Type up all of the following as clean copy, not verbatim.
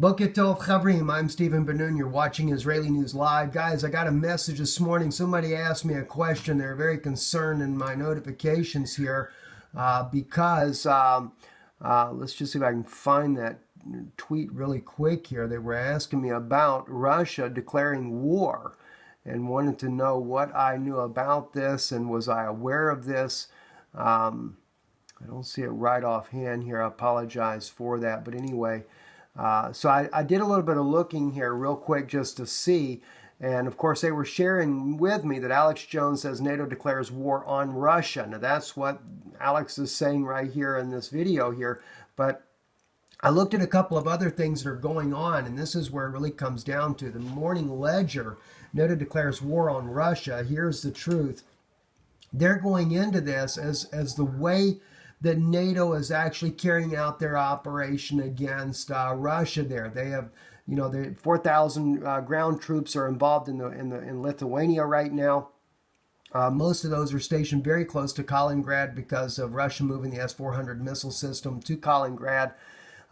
Boker Tov Chavrim, I'm Stephen Ben-Nun. You're watching Israeli News Live. Guys, I got a message this morning. Somebody asked me a question. They're very concerned in my notifications here because, let's just see if I can find that tweet really quick here. They were asking me about Russia declaring war and wanted to know what I knew about this and was I aware of this. I don't see it right offhand here. I apologize for that. But anyway, so I did a little bit of looking here real quick just to see. And of course, they were sharing with me that Alex Jones says NATO declares war on Russia. Now, that's what Alex is saying right here in this video here. But I looked at a couple of other things that are going on, and this is where it really comes down to. The Morning Ledger, NATO declares war on Russia. Here's the truth. They're going into this as the way that NATO is actually carrying out their operation against Russia there. They have, the 4,000 ground troops are involved in Lithuania right now. Most of those are stationed very close to Kaliningrad because of Russia moving the S-400 missile system to Kaliningrad.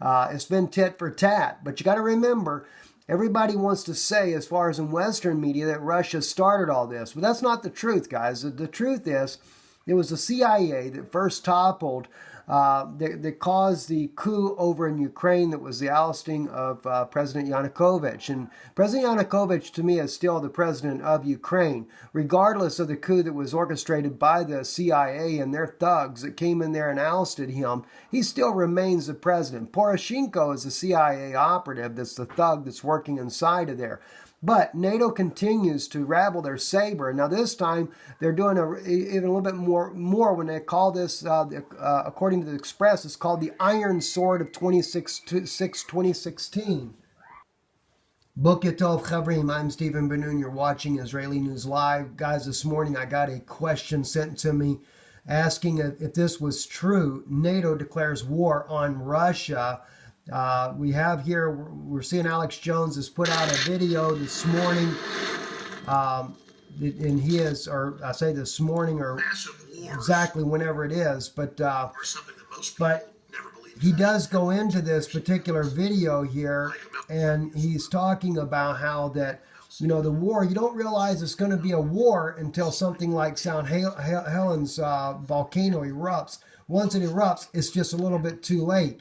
It's been tit for tat, but you got to remember, everybody wants to say, as far as in Western media, that Russia started all this. But that's not the truth, guys. The truth is, it was the CIA that first toppled, that caused the coup over in Ukraine that was the ousting of President Yanukovych. And President Yanukovych, to me, is still the president of Ukraine, regardless of the coup that was orchestrated by the CIA and their thugs that came in there and ousted him. He still remains the president. Poroshenko is the CIA operative that's the thug that's working inside of there. But NATO continues to rabble their saber. Now this time they're doing even a little bit more when they call this, according to the Express, it's called the Iron Sword of 2016. Boker Tov Chavrim, I'm Stephen Ben-Nun. You're watching Israeli News Live. Guys, this morning I got a question sent to me asking if this was true. NATO declares war on Russia. We have here, we're seeing Alex Jones has put out a video this morning, and he is, or I say this morning, or exactly whenever it is, but he does go into this particular video here, and he's talking about how that, the war, you don't realize it's going to be a war until something like St. Helens volcano erupts. Once it erupts, it's just a little bit too late.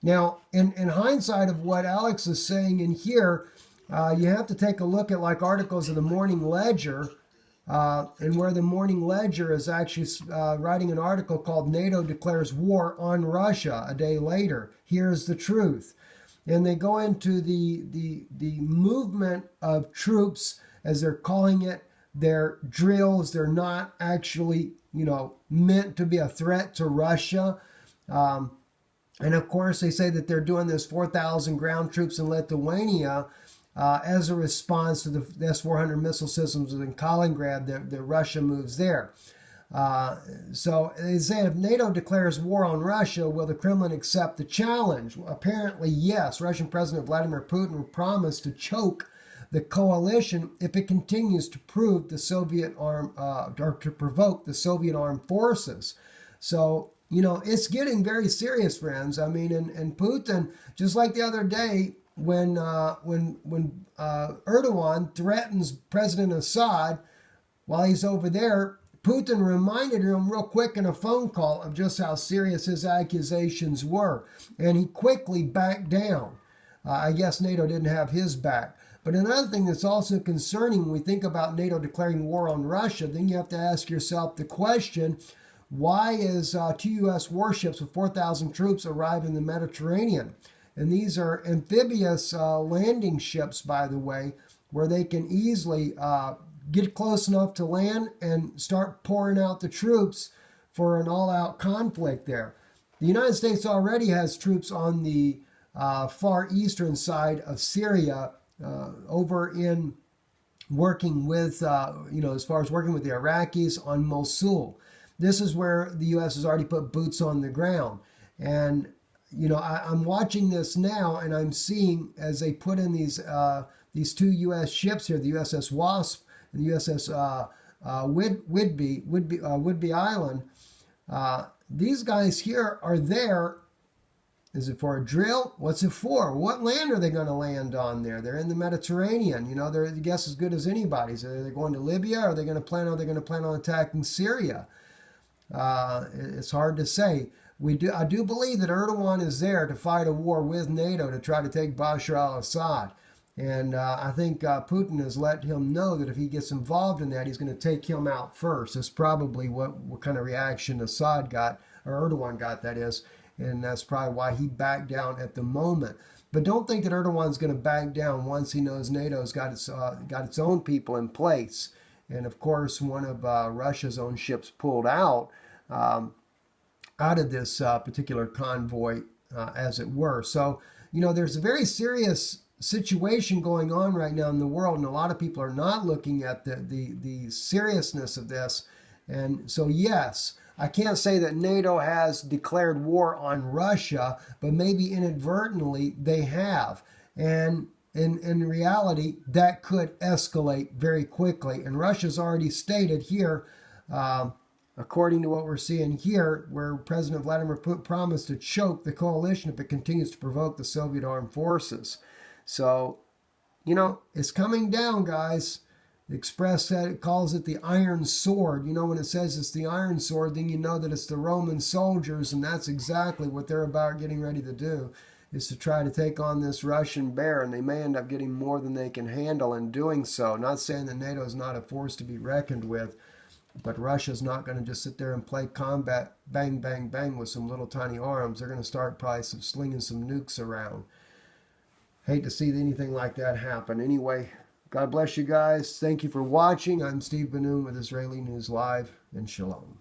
Now, in hindsight of what Alex is saying in here, you have to take a look at like articles of the Morning Ledger, and where the Morning Ledger is actually writing an article called NATO declares war on Russia a day later. Here's the truth. And they go into the movement of troops, as they're calling it, their drills. They're not actually, meant to be a threat to Russia. And of course, they say that they're doing this 4,000 ground troops in Lithuania as a response to the S-400 missile systems in Kaliningrad that Russia moves there. So they say if NATO declares war on Russia, will the Kremlin accept the challenge? Well, apparently, yes. Russian President Vladimir Putin promised to choke the coalition if it continues to prove the Soviet or to provoke the Soviet armed forces. So, it's getting very serious, friends. I mean, and Putin, just like the other day when Erdogan threatens President Assad while he's over there, Putin reminded him real quick in a phone call of just how serious his accusations were. And he quickly backed down. I guess NATO didn't have his back. But another thing that's also concerning when we think about NATO declaring war on Russia, then you have to ask yourself the question, why is 2 U.S. warships with 4,000 troops arrive in the Mediterranean? And these are amphibious landing ships, by the way, where they can easily get close enough to land and start pouring out the troops for an all-out conflict there. The United States already has troops on the far eastern side of Syria over in working with, as far as working with the Iraqis on Mosul. This is where the U.S. has already put boots on the ground. And, I'm watching this now, and I'm seeing as they put in these 2 U.S. ships here, the USS Wasp and the USS Whidbey Island. These guys here are there Is it for a drill? What's it for? What land are they going to land on there? They're in the Mediterranean. You know, they're, I guess, as good as anybody's. Are they going to Libya? Are they going to plan? Are they going to plan on attacking Syria? It's hard to say. I do believe that Erdogan is there to fight a war with NATO to try to take Bashar al-Assad. And I think Putin has let him know that if he gets involved in that, he's going to take him out first. That's probably what kind of reaction Assad got, or Erdogan got, that is. And that's probably why he backed down at the moment. But don't think that Erdogan's going to back down once he knows NATO's got its own people in place. And of course, one of Russia's own ships pulled out of this particular convoy, as it were. So, you know, there's a very serious situation going on right now in the world, and a lot of people are not looking at the seriousness of this. And so, yes, I can't say that NATO has declared war on Russia, but maybe inadvertently they have. And in reality, that could escalate very quickly. And Russia's already stated here, according to what we're seeing here, where President Vladimir Putin promised to choke the coalition if it continues to provoke the Soviet armed forces. So, you know, it's coming down, guys. The Express said it calls it the Iron Sword. You know, when it says it's the Iron Sword, then you know that it's the Roman soldiers, and that's exactly what they're about getting ready to do, is to try to take on this Russian bear, and they may end up getting more than they can handle in doing so. Not saying that NATO is not a force to be reckoned with, but Russia's not going to just sit there and play combat bang, bang, bang with some little tiny arms. They're going to start probably slinging some nukes around. Hate to see anything like that happen. Anyway, God bless you guys. Thank you for watching. I'm Steve Benoon with Israeli News Live, and Shalom.